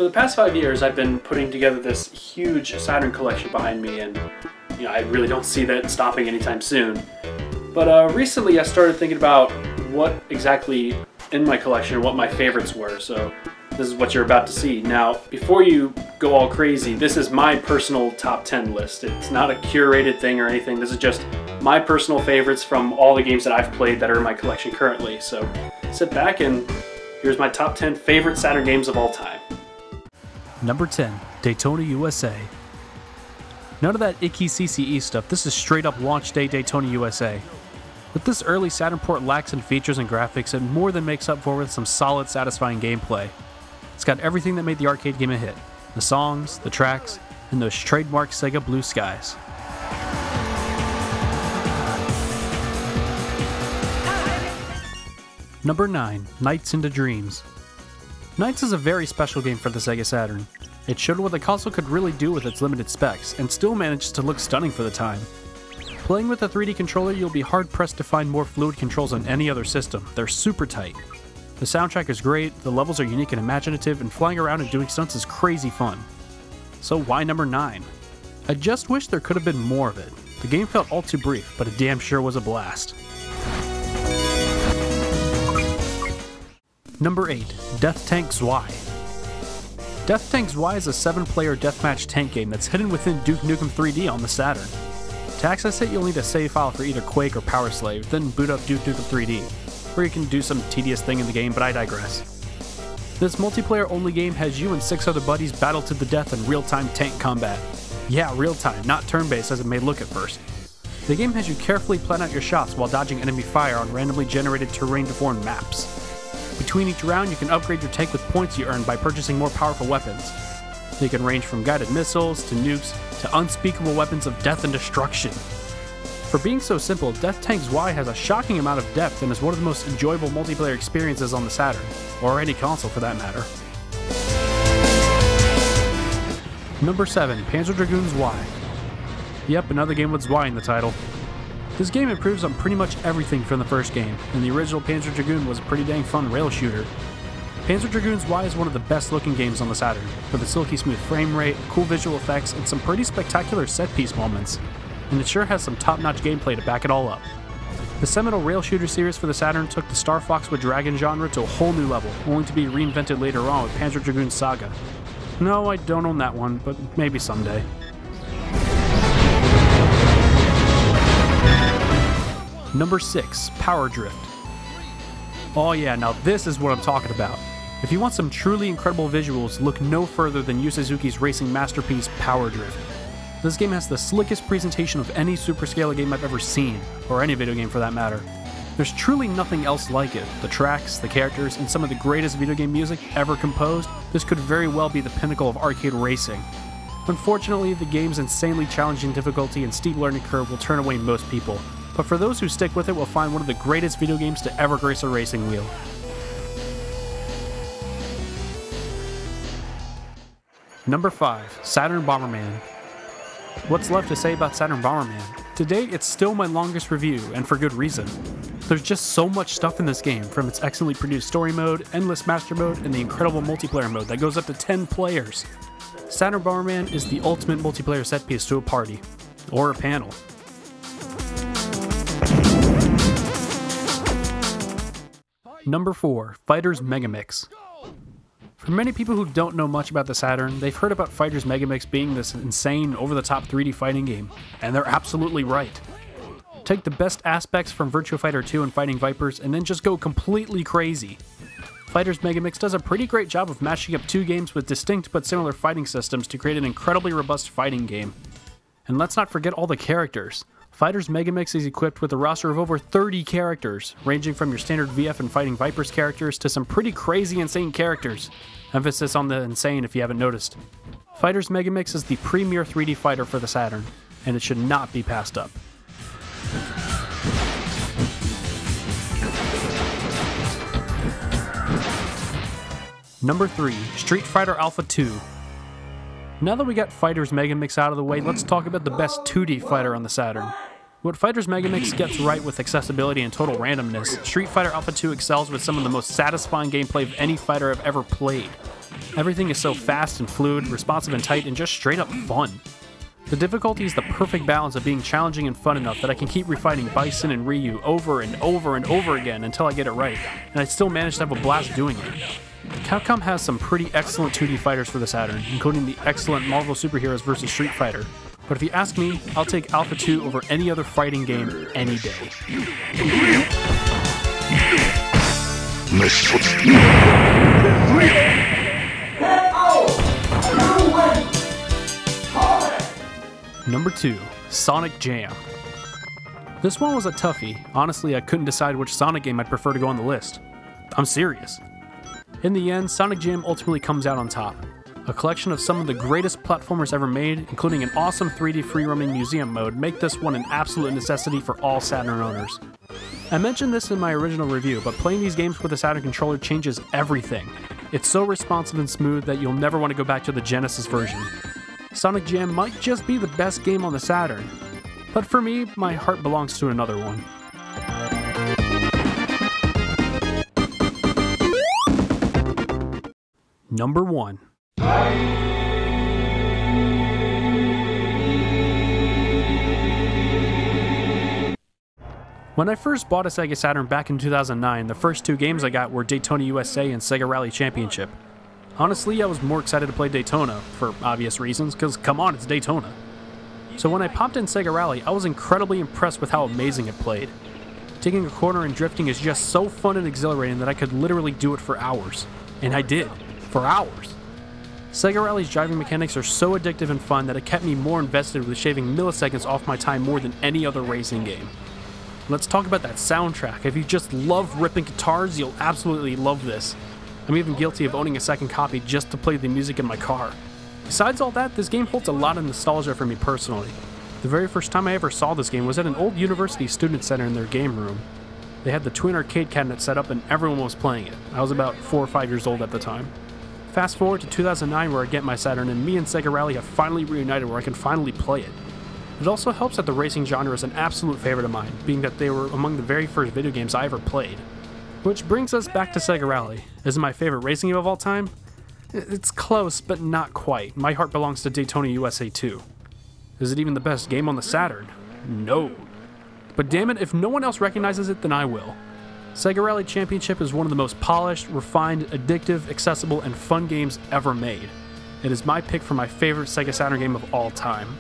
For the past 5 years, I've been putting together this huge Saturn collection behind me, and I really don't see that stopping anytime soon. But recently I started thinking about what exactly in my collection, what my favorites were, so this is what you're about to see. Now, before you go all crazy, this is my personal top 10 list. It's not a curated thing or anything. This is just my personal favorites from all the games that I've played that are in my collection currently. So sit back and here's my top 10 favorite Saturn games of all time. Number 10, Daytona USA. None of that icky CCE stuff, this is straight up launch day Daytona USA. With this early Saturn port lacks in features and graphics, it more than makes up for with some solid, satisfying gameplay. It's got everything that made the arcade game a hit. The songs, the tracks, and those trademark Sega blue skies. Number 9, Nights into Dreams. Nights is a very special game for the Sega Saturn. It showed what the console could really do with its limited specs, and still managed to look stunning for the time. Playing with a 3D controller, you'll be hard-pressed to find more fluid controls on any other system. They're super tight. The soundtrack is great, the levels are unique and imaginative, and flying around and doing stunts is crazy fun. So why number 9? I just wish there could have been more of it. The game felt all too brief, but it damn sure was a blast. Number 8, Death Tank ZWEI. Death Tank ZWEI is a 7-player deathmatch tank game that's hidden within Duke Nukem 3D on the Saturn. To access it, you'll need a save file for either Quake or Power Slave, then boot up Duke Nukem 3D, where you can do some tedious thing in the game, but I digress. This multiplayer-only game has you and 6 other buddies battle to the death in real-time tank combat. Yeah, real-time, not turn-based as it may look at first. The game has you carefully plan out your shots while dodging enemy fire on randomly generated terrain-deformed maps. Between each round, you can upgrade your tank with points you earn by purchasing more powerful weapons. They can range from guided missiles, to nukes, to unspeakable weapons of death and destruction. For being so simple, Death Tank ZWEI has a shocking amount of depth and is one of the most enjoyable multiplayer experiences on the Saturn, or any console for that matter. Number 7, Panzer Dragoon ZWEI. Yep, another game with ZWEI in the title. This game improves on pretty much everything from the first game, and the original Panzer Dragoon was a pretty dang fun rail shooter. Panzer Dragoon ZWEI is one of the best looking games on the Saturn, with a silky smooth frame rate, cool visual effects, and some pretty spectacular set piece moments. And it sure has some top-notch gameplay to back it all up. The seminal rail shooter series for the Saturn took the Star Fox with Dragon genre to a whole new level, only to be reinvented later on with Panzer Dragoon Saga. No, I don't own that one, but maybe someday. Number 6, Power Drift. Oh yeah, now this is what I'm talking about. If you want some truly incredible visuals, look no further than Yu Suzuki's racing masterpiece, Power Drift. This game has the slickest presentation of any superscale game I've ever seen, or any video game for that matter. There's truly nothing else like it. The tracks, the characters, and some of the greatest video game music ever composed, this could very well be the pinnacle of arcade racing. Unfortunately, the game's insanely challenging difficulty and steep learning curve will turn away most people, but for those who stick with it will find one of the greatest video games to ever grace a racing wheel. Number 5, Saturn Bomberman. What's left to say about Saturn Bomberman? To date, it's still my longest review, and for good reason. There's just so much stuff in this game, from its excellently produced story mode, endless master mode, and the incredible multiplayer mode that goes up to 10 players. Saturn Bomberman is the ultimate multiplayer set piece to a party, or a panel. Number 4, Fighters Megamix. For many people who don't know much about the Saturn, they've heard about Fighters Megamix being this insane, over-the-top 3D fighting game, and they're absolutely right. Take the best aspects from Virtua Fighter 2 and Fighting Vipers, and then just go completely crazy. Fighters Megamix does a pretty great job of mashing up two games with distinct but similar fighting systems to create an incredibly robust fighting game. And let's not forget all the characters. Fighters Megamix is equipped with a roster of over 30 characters, ranging from your standard VF and Fighting Vipers characters to some pretty crazy insane characters. Emphasis on the insane if you haven't noticed. Fighters Megamix is the premier 3D fighter for the Saturn, and it should not be passed up. Number 3, Street Fighter Alpha 2. Now that we got Fighters Megamix out of the way, let's talk about the best 2D fighter on the Saturn. What Fighters Megamix gets right with accessibility and total randomness, Street Fighter Alpha 2 excels with some of the most satisfying gameplay of any fighter I've ever played. Everything is so fast and fluid, responsive and tight, and just straight up fun. The difficulty is the perfect balance of being challenging and fun enough that I can keep refighting Bison and Ryu over and over and over again until I get it right, and I still manage to have a blast doing it. Capcom has some pretty excellent 2D fighters for the Saturn, including the excellent Marvel Superheroes vs. Street Fighter, but if you ask me, I'll take Alpha 2 over any other fighting game any day. Number 2, Sonic Jam. This one was a toughie. Honestly, I couldn't decide which Sonic game I'd prefer to go on the list. I'm serious. In the end, Sonic Jam ultimately comes out on top. A collection of some of the greatest platformers ever made, including an awesome 3D free-roaming museum mode, make this one an absolute necessity for all Saturn owners. I mentioned this in my original review, but playing these games with a Saturn controller changes everything. It's so responsive and smooth that you'll never want to go back to the Genesis version. Sonic Jam might just be the best game on the Saturn, but for me, my heart belongs to another one. Number 1. When I first bought a Sega Saturn back in 2009, the first 2 games I got were Daytona USA and Sega Rally Championship. Honestly, I was more excited to play Daytona, for obvious reasons, because come on, it's Daytona. So when I popped in Sega Rally, I was incredibly impressed with how amazing it played. Taking a corner and drifting is just so fun and exhilarating that I could literally do it for hours. And I did, for hours. Sega Rally's driving mechanics are so addictive and fun that it kept me more invested with shaving milliseconds off my time more than any other racing game. Let's talk about that soundtrack. If you just love ripping guitars, you'll absolutely love this. I'm even guilty of owning a second copy just to play the music in my car. Besides all that, this game holds a lot of nostalgia for me personally. The very first time I ever saw this game was at an old university student center in their game room. They had the twin arcade cabinet set up and everyone was playing it. I was about 4 or 5 years old at the time. Fast forward to 2009 where I get my Saturn and me and Sega Rally have finally reunited where I can finally play it. It also helps that the racing genre is an absolute favorite of mine, being that they were among the very first video games I ever played. Which brings us back to Sega Rally. Is it my favorite racing game of all time? It's close, but not quite. My heart belongs to Daytona USA 2. Is it even the best game on the Saturn? No. But damn it, if no one else recognizes it, then I will. Sega Rally Championship is one of the most polished, refined, addictive, accessible, and fun games ever made. It is my pick for my favorite Sega Saturn game of all time.